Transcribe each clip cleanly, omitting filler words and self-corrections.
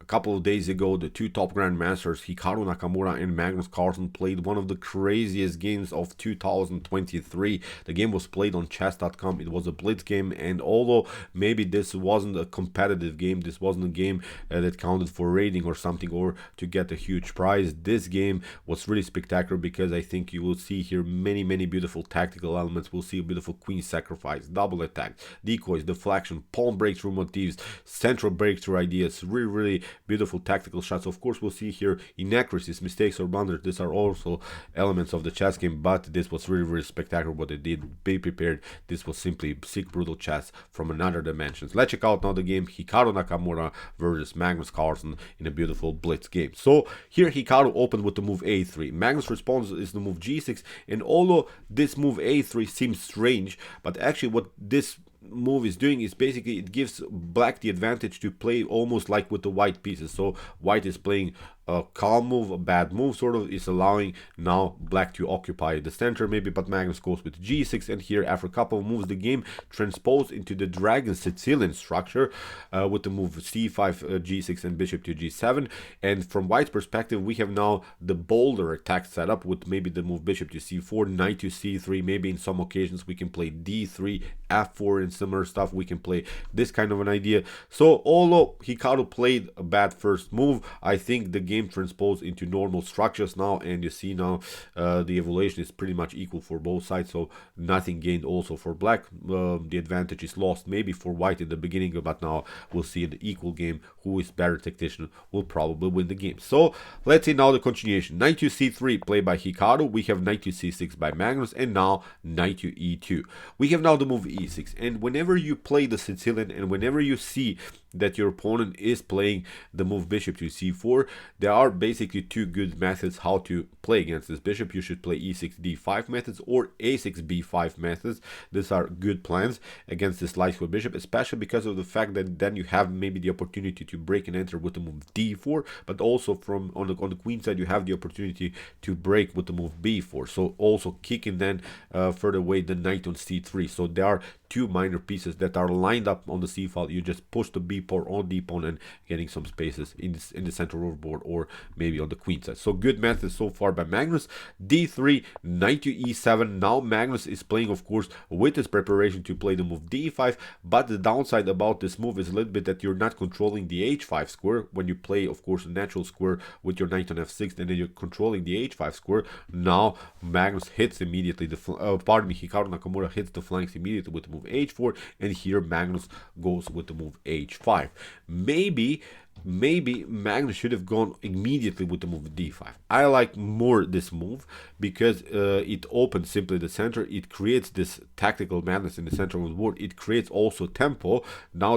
a couple of days ago, the two top grandmasters, Hikaru Nakamura and Magnus Carlsen, played one of the craziest games of 2023. The game was played on chess.com. It was a blitz game, and although maybe this wasn't a competitive game, this wasn't a game that counted for rating or something, or to get a huge prize, this game was really spectacular because I think you will see here many beautiful tactical elements. We'll see a beautiful queen sacrifice, double attack, decoys, deflection, pawn breakthrough motifs, central breakthrough ideas, really beautiful tactical shots. Of course, we'll see here inaccuracies, mistakes, or blunders. These are also elements of the chess game, but this was really spectacular what they did. Be prepared. This was simply sick, brutal chess from another dimensions. Let's check out now the game Hikaru Nakamura versus Magnus Carlsen in a beautiful blitz game. So here Hikaru opened with the move a3. Magnus' response is the move g6, and although this move a3 seems strange, but actually what this move is doing is basically it gives black the advantage to play almost like with the white pieces. So white is playing a calm move, a bad move, sort of, is allowing now black to occupy the center maybe, but Magnus goes with g6, and here after a couple of moves the game transposed into the dragon Sicilian structure with the move c5 g6 and bishop to g7. And from white's perspective, we have now the bolder attack setup with maybe the move bishop to c4, knight to c3, maybe in some occasions we can play d3, f4 and similar stuff. We can play this kind of an idea. So although Hikaru played a bad first move, I think the game transposed into normal structures now, and you see now the evaluation is pretty much equal for both sides, so nothing gained also for black. The advantage is lost maybe for white in the beginning, but now we'll see an equal game. Who is better tactician will probably win the game. So let's see now the continuation. Knight to c3 played by Hikaru, we have knight to c6 by Magnus, and now knight to e2. We have now the move e6, and whenever you play the Sicilian and whenever you see that your opponent is playing the move bishop to c4, there are basically two good methods how to play against this bishop. You should play e6 d5 methods or a6 b5 methods. These are good plans against this light square bishop, especially because of the fact that then you have maybe the opportunity to break and enter with the move d4, but also from on the queen side you have the opportunity to break with the move b4, so also kicking then further away the knight on c3. So there are two minor pieces that are lined up on the c file. You just push the b pawn on d pawn and getting some spaces in the central overboard or maybe on the queen side. So good method so far by Magnus. d3, knight to e7. Now Magnus is playing, of course, with his preparation to play the move d5, but the downside about this move is a little bit that you're not controlling the h5 square when you play, of course, a natural square with your knight on f6, and then you're controlling the h5 square. Now Magnus hits immediately the Hikaru Nakamura hits the flanks immediately with the move h4, and here Magnus goes with the move h5. Maybe Magnus should have gone immediately with the move d5. I like more this move because it opens simply the center. It creates this tactical madness in the center of the board. It creates also tempo. Now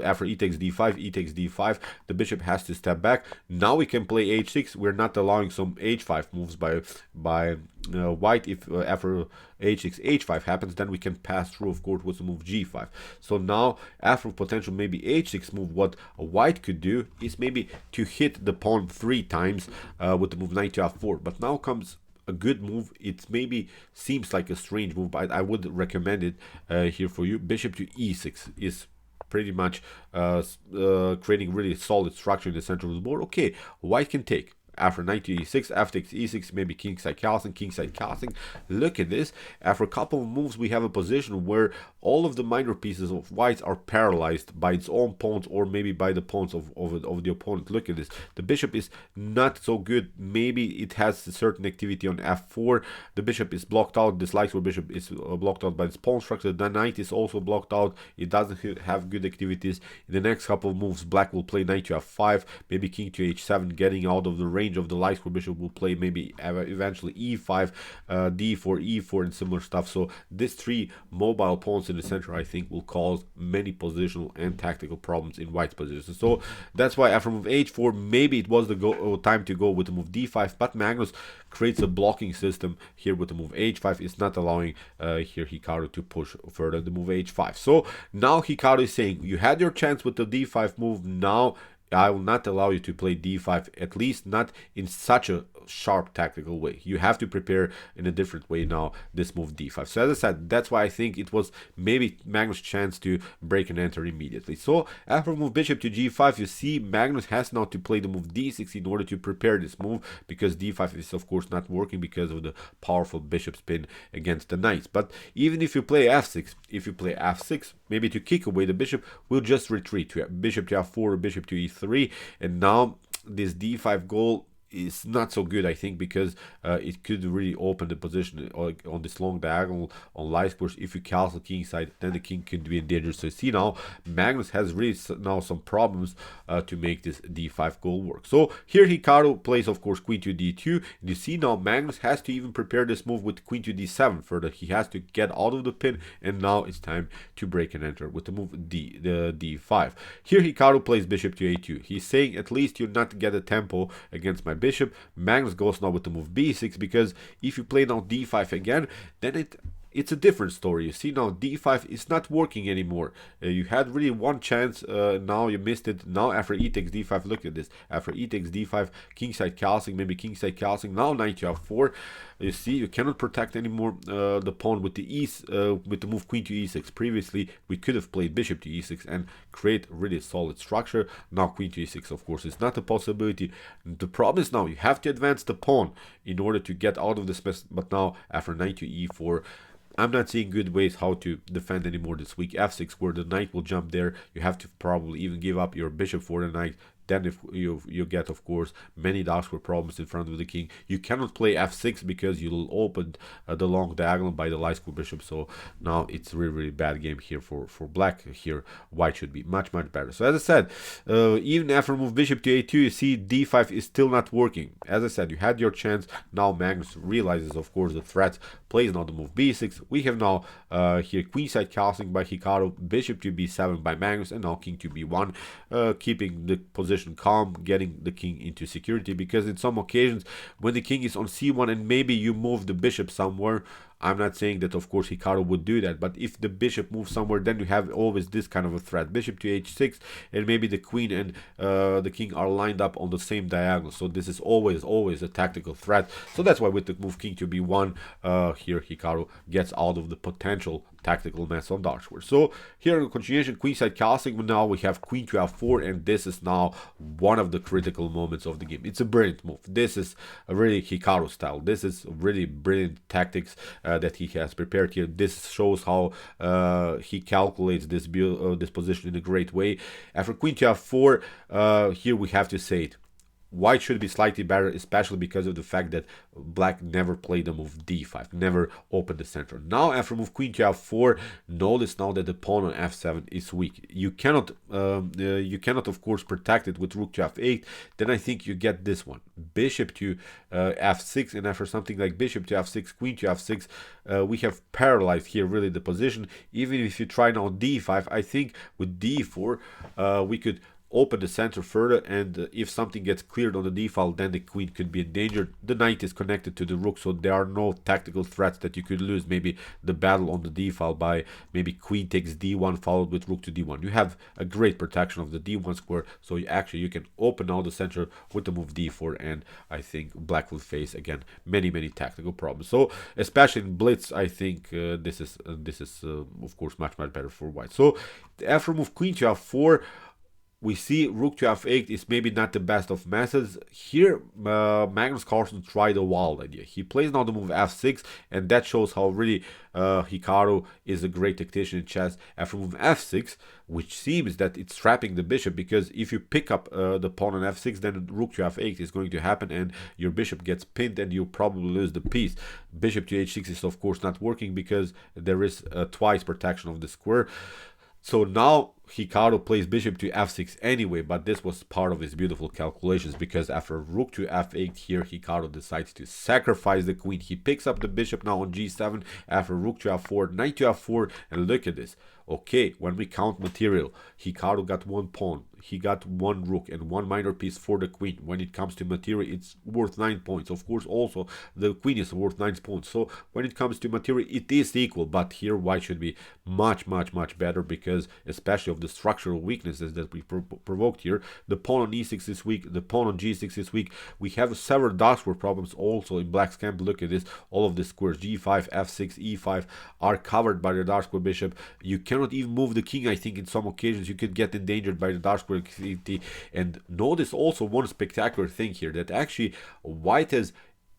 after e takes d5, the bishop has to step back. Now we can play h6. We're not allowing some h5 moves by white. If after h6 h5 happens, then we can pass through, of course, with the move g5. So now after potential maybe h6 move, what white could do is maybe to hit the pawn 3 times with the move knight to f4. But now comes a good move. It maybe seems like a strange move, but I would recommend it here for you. Bishop to e6 is pretty much creating really solid structure in the center of the board. Okay, white can take. After knight to e6, f takes e6, maybe kingside casting. Look at this. After a couple of moves, we have a position where all of the minor pieces of whites are paralyzed by its own pawns or maybe by the pawns of the opponent. Look at this. The bishop is not so good. Maybe it has a certain activity on f4. The bishop is blocked out. This light square bishop is blocked out by its pawn structure. The knight is also blocked out. It doesn't have good activities. In the next couple of moves, black will play knight to f5, maybe king to h7, getting out of the range of the light square bishop. Will play maybe eventually e5, d4, e4, and similar stuff. So these 3 mobile pawns in the center, I think, will cause many positional and tactical problems in white's position. So that's why after move h4, maybe it was the time to go with the move d5, but Magnus creates a blocking system here with the move h5. It's not allowing here Hikaru to push further the move h5. So now Hikaru is saying, you had your chance with the d5 move. Now I will not allow you to play d5, at least not in such a sharp tactical way. You have to prepare in a different way now this move d5. So as I said, that's why I think it was maybe Magnus' chance to break and enter immediately. So after move bishop to g5, you see Magnus has now to play the move d6 in order to prepare this move, because d5 is of course not working because of the powerful bishop spin against the knights. But even if you play f6, if you play f6, maybe to kick away the bishop, we'll just retreat to bishop to f4 or bishop to e3, and now this d5 goal is not so good, I think, because it could really open the position on this long diagonal on light push. If you castle king side, then the king could be in danger. So you see now Magnus has really now some problems to make this d5 goal work. So here Hikaru plays of course queen to d2, and you see now Magnus has to even prepare this move with queen to d7 further. He has to get out of the pin, and now it's time to break and enter with the move d5. Here Hikaru plays bishop to a2. He's saying at least you not get a tempo against my bishop. Magnus goes now with the move b6, because if you play now d5 again, then it's a different story. You see now d5 is not working anymore. You had really one chance, now you missed it. Now after e takes d5, look at this. After e takes d5, kingside castling, maybe kingside castling, now knight to f4. You see, you cannot protect anymore the pawn with the with the move queen to e6. Previously, we could have played bishop to e6 and create really solid structure. Now queen to e6, of course, is not a possibility. The problem is now you have to advance the pawn in order to get out of this mess. But now after knight to e4, I'm not seeing good ways how to defend anymore this weak f6, where the knight will jump there. You have to probably even give up your bishop for the knight. Then if you get, of course, many dark square problems in front of the king. You cannot play f6 because you'll open the long diagonal by the light square bishop. So now it's really bad game here for black. Here white should be much better. So as I said, even after move bishop to a2, you see d5 is still not working. As I said, you had your chance. Now Magnus realizes, of course, the threat, plays now the move b6. We have now here queenside castling by Hikaru, bishop to b7 by Magnus, and now king to b1, keeping the position calm, getting the king into security, because in some occasions when the king is on c1 and maybe you move the bishop somewhere, I'm not saying that of course Hikaru would do that, but if the bishop moves somewhere, then you have always this kind of a threat. Bishop to h6, and maybe the queen and the king are lined up on the same diagonal. So this is always a tactical threat. So that's why with the move king to b1, here Hikaru gets out of the potential tactical mess on dark square. So here in continuation, queenside castling, now we have queen to f4, and this is now one of the critical moments of the game. It's a brilliant move. This is a really Hikaru style. This is really brilliant tactics that he has prepared here. This shows how he calculates this this position in a great way. After queen to f4, here we have to say it. White should be slightly better, especially because of the fact that black never played the move d5, never opened the center. Now after move queen to f4, notice now that the pawn on f7 is weak. You cannot of course protect it with rook to f8. Then I think you get this one, bishop to f6, and after something like bishop to f6, queen to f6, we have paralyzed here really the position. Even if you try now d5, I think with d4 we could open the center further, and if something gets cleared on the d file, then the queen could be endangered. The knight is connected to the rook, so there are no tactical threats that you could lose. Maybe the battle on the d file by maybe queen takes d1 followed with rook to d1. You have a great protection of the d1 square, so you can open out the center with the move d4, and I think black will face again many tactical problems. So especially in blitz, I think this is of course much better for white. So after move queen to f4, we see rook to f8 is maybe not the best of methods. Here, Magnus Carlsen tried a wild idea. He plays now the move f6, and that shows how really Hikaru is a great tactician in chess. After move f6, which seems that it's trapping the bishop, because if you pick up the pawn on f6, then rook to f8 is going to happen, and your bishop gets pinned, and you probably lose the piece. Bishop to h6 is of course not working because there is twice protection of the square. So now Hikaru plays bishop to f6 anyway, but this was part of his beautiful calculations, because after rook to f8 here, Hikaru decides to sacrifice the queen. He picks up the bishop now on g7 after rook to f4, knight to f4, and look at this. Okay, when we count material, Hikaru got one pawn. he got one rook and one minor piece for the queen. When it comes to material, it's worth 9 points. Of course, also the queen is worth 9 points. So when it comes to material, it is equal, but here white should be much better, because especially of the structural weaknesses that we provoked here. The pawn on e6 is weak, the pawn on g6 is weak. We have several dark square problems also in black's camp. Look at this, all of the squares g5, f6, e5 are covered by the dark square bishop. You cannot even move the king. I think in some occasions you could get endangered by the dark square activity. And notice also one spectacular thing here, that actually white has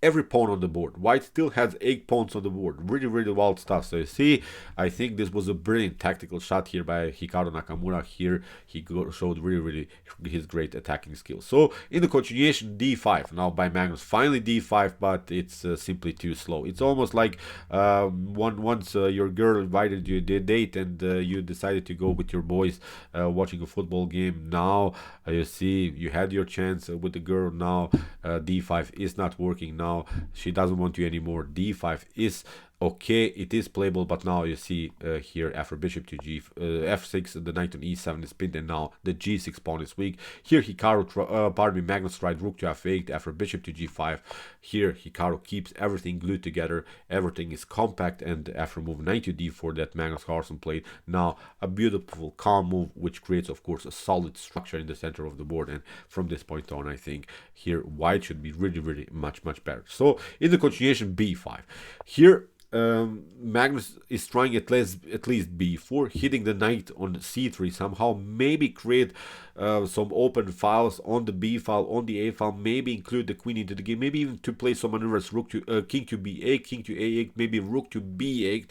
every pawn on the board. White still has 8 pawns on the board. Really wild stuff. So you see, I think this was a brilliant tactical shot here by Hikaru Nakamura. Here he showed really his great attacking skills. So in the continuation, d5 now by Magnus. Finally d5, but it's simply too slow. It's almost like once your girl invited you to a date and you decided to go with your boys watching a football game. Now you see, you had your chance with the girl. Now d5 is not working. Now she doesn't want you anymore. d5 is okay, it is playable, but now you see here after bishop to f6, the knight on e7 is pinned, and now the g6 pawn is weak. Here Hikaru, Magnus tried rook to f8 after bishop to g5. Here Hikaru keeps everything glued together, everything is compact, and after move knight to d4 that Magnus Carlsen played, now a beautiful calm move which creates of course a solid structure in the center of the board. And from this point on, I think here white should be really much better. So in the continuation, b5 here, Magnus is trying at least b4, hitting the knight on c3 somehow, maybe create some open files on the b file, on the a file, maybe include the queen into the game, maybe even to play some maneuvers, rook to king to b8, king to a8, maybe rook to b8,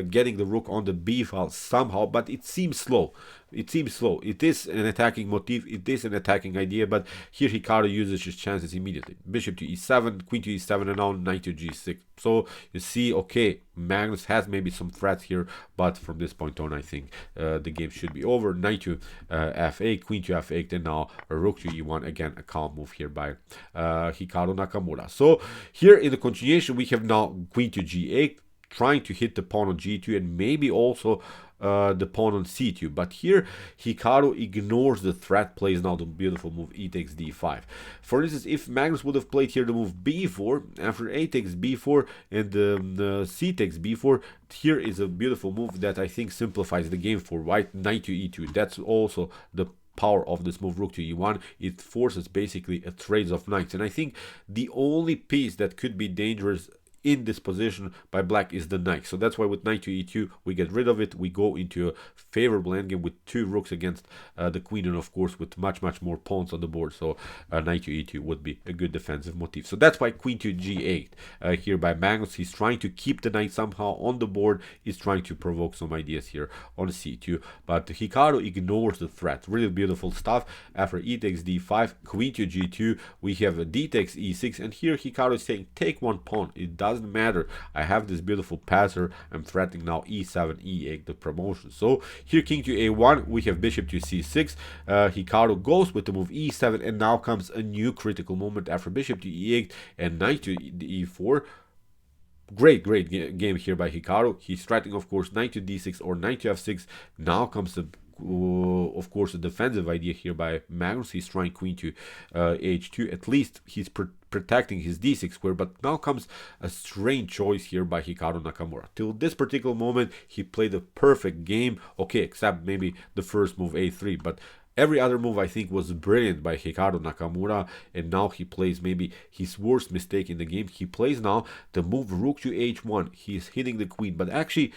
getting the rook on the b file somehow. But it seems slow. It is an attacking motif, it is an attacking idea, but here Hikaru uses his chances immediately. Bishop to e7, queen to e7, and now knight to g6. So you see, okay, Magnus has maybe some threats here, but from this point on, I think the game should be over. Knight to f8, queen to f8, and now rook to e1. Again, a calm move here by Hikaru Nakamura. So here in the continuation, we have now queen to g8, trying to hit the pawn on g2, and maybe also the pawn on c2. But here Hikaru ignores the threat, plays now the beautiful move e takes d5. For instance, if Magnus would have played here the move b4 after a takes b4 and c takes b4, here is a beautiful move that I think simplifies the game for white. Knight to e2, that's also the power of this move. Rook to e1, it forces basically a trade of knights, and I think the only piece that could be dangerous in this position by black is the knight. So that's why with knight to e2 we get rid of it, we go into a favorable endgame with 2 rooks against the queen, and of course with much more pawns on the board. So knight to e2 would be a good defensive motif. So that's why queen to g8 here by Magnus. He's trying to keep the knight somehow on the board, he's trying to provoke some ideas here on c2, but Hikaru ignores the threat. Really beautiful stuff. After e takes d5, queen to g2, we have a d takes e6, and here Hikaru is saying take one pawn, it doesn't matter, I have this beautiful passer, I'm threatening now e7 e8 the promotion. So here king to a1, we have bishop to c6, Hikaru goes with the move e7, and now comes a new critical moment after bishop to e8 and knight to e4. Great game here by Hikaru. He's threatening of course knight to d6 or knight to f6. Now comes the of course a defensive idea here by Magnus. He's trying queen to h2, at least he's protecting his d6 square. But now comes a strange choice here by Hikaru Nakamura. Till this particular moment he played a perfect game, okay, except maybe the first move a3, but every other move I think was brilliant by Hikaru Nakamura. And now he plays maybe his worst mistake in the game. He plays now the move rook to h1. He's hitting the queen, but actually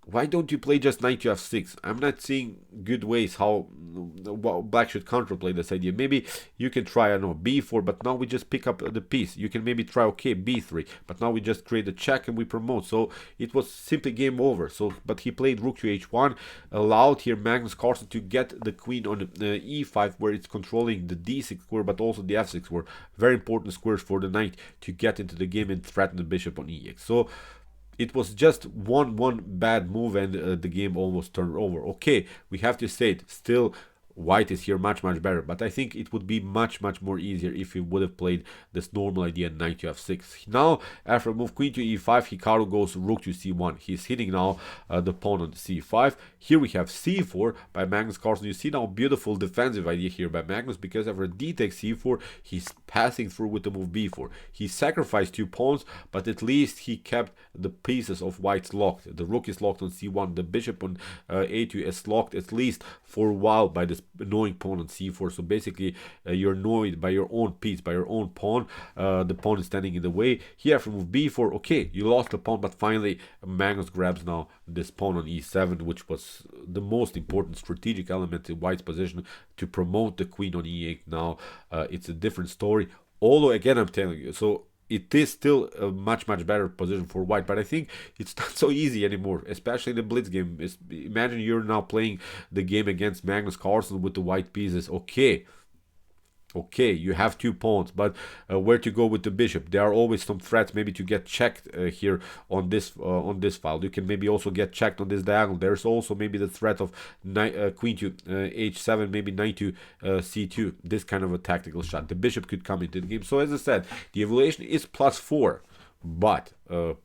why don't you play just knight to f6? I'm not seeing good ways how black should counterplay this idea. Maybe you can try, I don't know, b4, but now we just pick up the piece. You can maybe try, okay, b3, but now we just create a check and we promote. So it was simply game over. So, but he played rook to h1, allowed here Magnus Carlsen to get the queen on e5, where it's controlling the d6 square, but also the f6 square. Very important squares for the knight to get into the game and threaten the bishop on e8. So it was just one bad move, and the game almost turned over. Okay, we have to say it, still white is here much better, but I think it would be much more easier if he would have played this normal idea knight to f6. Now after move queen to e5, Hikaru goes rook to c1. He's hitting now the pawn on c5. Here we have c4 by Magnus Carlsen. You see now beautiful defensive idea here by Magnus, because after d takes c4, he's passing through with the move b4. He sacrificed 2 pawns, but at least he kept the pieces of white's locked. The rook is locked on c1, the bishop on a2 is locked at least for a while by this annoying pawn on c4. So basically you're annoyed by your own piece, by your own pawn. The pawn is standing in the way. Here after move b4, okay, you lost the pawn, but finally Magnus grabs now this pawn on e7, which was the most important strategic element in white's position to promote the queen on e8. Now it's a different story, although again I'm telling you, so it is still a much better position for white, but I think it's not so easy anymore, especially in the blitz game. Imagine you're now playing the game against Magnus Carlsen with the white pieces. Okay, you have 2 pawns, but where to go with the bishop? There are always some threats maybe to get checked here on this file. You can maybe also get checked on this diagonal. There's also maybe the threat of queen to h7, maybe knight to c2. This kind of a tactical shot. The bishop could come into the game. So as I said, the evaluation is +4. But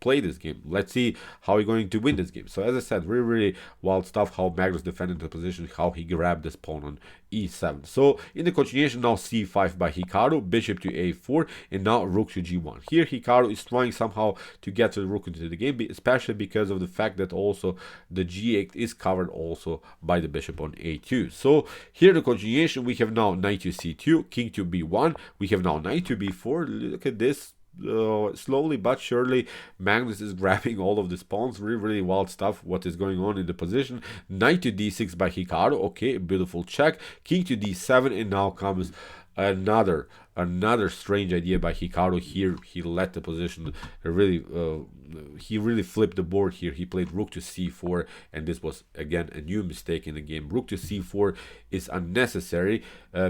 play this game. Let's see how you're going to win this game. So as I said, really wild stuff how Magnus defended the position, how he grabbed this pawn on e7. So in the continuation, now c5 by Hikaru, bishop to a4, and now rook to g1. Here Hikaru is trying somehow to get the rook into the game, especially because of the fact that also the g8 is covered also by the bishop on a2. So here the continuation, we have now knight to c2, king to b1, we have now knight to b4. Look at this. Slowly but surely Magnus is grabbing all of the pawns. Really wild stuff what is going on in the position. Knight to d6 by Hikaru. Okay, beautiful check. King to d7, and now comes another strange idea by Hikaru. Here he let the position really he really flipped the board here. He played rook to c4, and this was again a new mistake in the game. Rook to c4 is unnecessary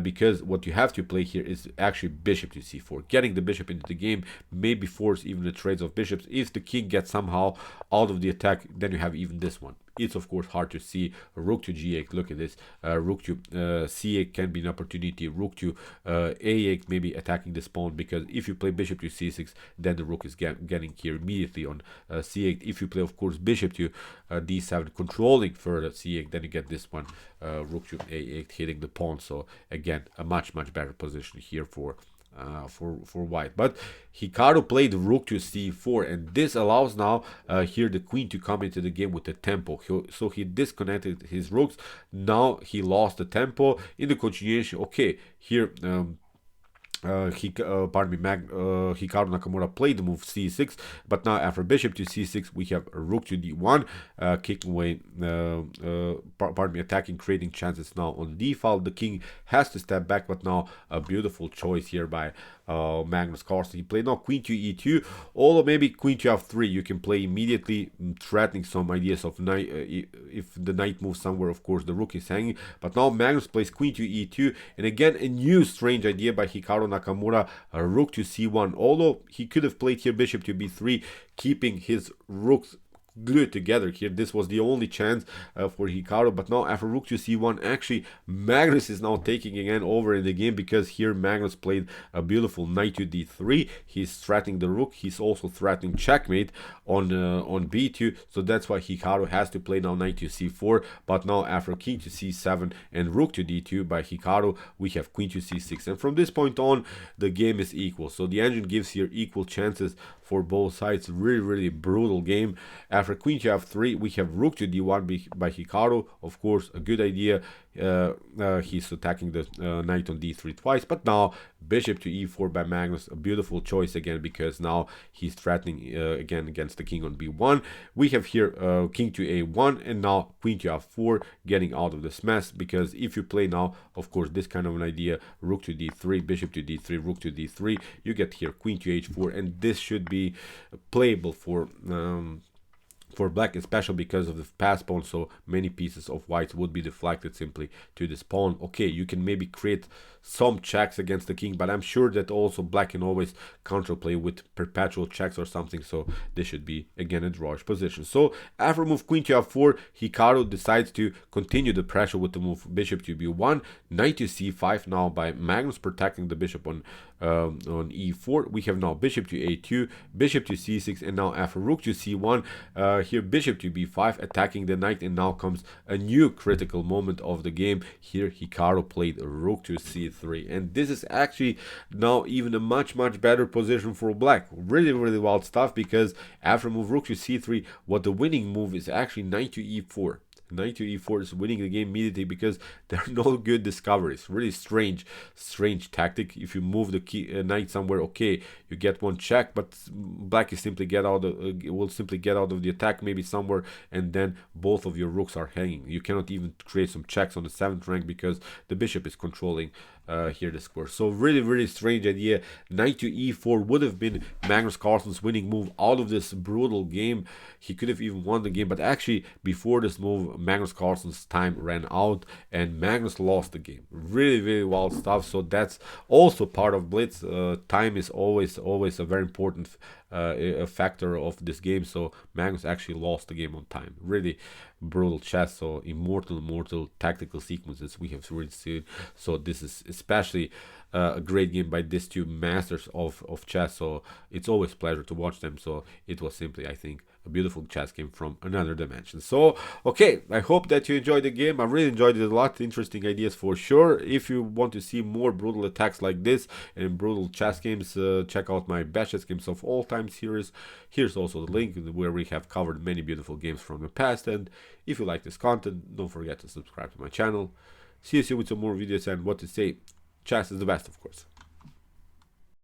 because what you have to play here is actually bishop to c4. Getting the bishop into the game maybe force even the trades of bishops. If the king gets somehow out of the attack, then you have even this one. It's of course hard to see. Rook to g8, look at this. Rook to c8 can be an opportunity. Rook to a8, maybe attacking this pawn, because if you play bishop to c6, then the rook is getting here immediately on c8. If you play of course bishop to d7, controlling further c8, then you get this one, rook to a8, hitting the pawn. So again, a much better position here for white. But Hikaru played rook to c4, and this allows now here the queen to come into the game with the tempo. So he disconnected his rooks. Now he lost the tempo in the continuation. Okay, here Hikaru Nakamura played the move c6, but now after bishop to c6 we have rook to d1, kicking away, attacking, creating chances now on d file. The king has to step back, but now a beautiful choice here by Magnus Carlsen. He played now queen to e2, although maybe queen to f3 you can play immediately, threatening some ideas of knight. If the knight moves somewhere, of course the rook is hanging. But now Magnus plays queen to e2, and again a new strange idea by Hikaru Nakamura, rook to c1. Although he could have played here bishop to b3, keeping his rooks glued together here. This was the only chance for Hikaru, but now after rook to c1, actually Magnus is now taking again over in the game, because here Magnus played a beautiful knight to d3. He's threatening the rook. He's also threatening checkmate on b2. So that's why Hikaru has to play now knight to c4. But now after king to c7 and rook to d2 by Hikaru, we have queen to c6, and from this point on the game is equal. So the engine gives here equal chances for both sides. Really brutal game. After queen to f3, we have rook to d1 by Hikaru. Of course, a good idea. He's attacking the knight on d3 twice, but now bishop to e4 by Magnus, a beautiful choice again, because now he's threatening again against the king on b1. We have here king to a1, and now queen to f4, getting out of this mess, because if you play now, of course, this kind of an idea, rook to d3, bishop to d3, rook to d3, you get here queen to h4, and this should be playable for for black, especially because of the pass pawn, so many pieces of white would be deflected simply to this pawn. Okay, you can maybe create some checks against the king, but I'm sure that also black can always counterplay with perpetual checks or something, so this should be again a drawish position. So after move queen to f4, Hikaru decides to continue the pressure with the move bishop to b1, knight to c5. Now by Magnus protecting the bishop on e4, we have now bishop to a2, bishop to c6, and now after rook to c1, here bishop to b5, attacking the knight, and now comes a new critical moment of the game. Here Hikaru played rook to c3, and this is actually now even a much better position for black. Really wild stuff, because after move rook to c3, what the winning move is actually knight to e4. Knight to e4 is winning the game immediately, because there are no good discoveries. Really strange tactic. If you move the knight somewhere, okay, you get one check, but black is simply will simply get out of the attack maybe somewhere, and then both of your rooks are hanging. You cannot even create some checks on the 7th rank because the bishop is controlling here the square. So really strange idea. Knight to e4 would have been Magnus Carlsen's winning move out of this brutal game. He could have even won the game, but actually before this move, Magnus Carlsen's time ran out and Magnus lost the game. Really wild stuff. So that's also part of blitz. Time is always a very important a factor of this game. So Magnus actually lost the game on time. Really brutal chess. So immortal tactical sequences we have really seen. So this is especially a great game by these two masters of chess. So it's always a pleasure to watch them. So it was simply, I think, a beautiful chess game from another dimension. So okay, I hope that you enjoyed the game. I really enjoyed it a lot. Interesting ideas for sure. If you want to see more brutal attacks like this and brutal chess games, check out my best chess games of all time series. Here's also the link where we have covered many beautiful games from the past. And if you like this content, don't forget to subscribe to my channel. See you soon with some more videos, and what to say, chess is the best, of course.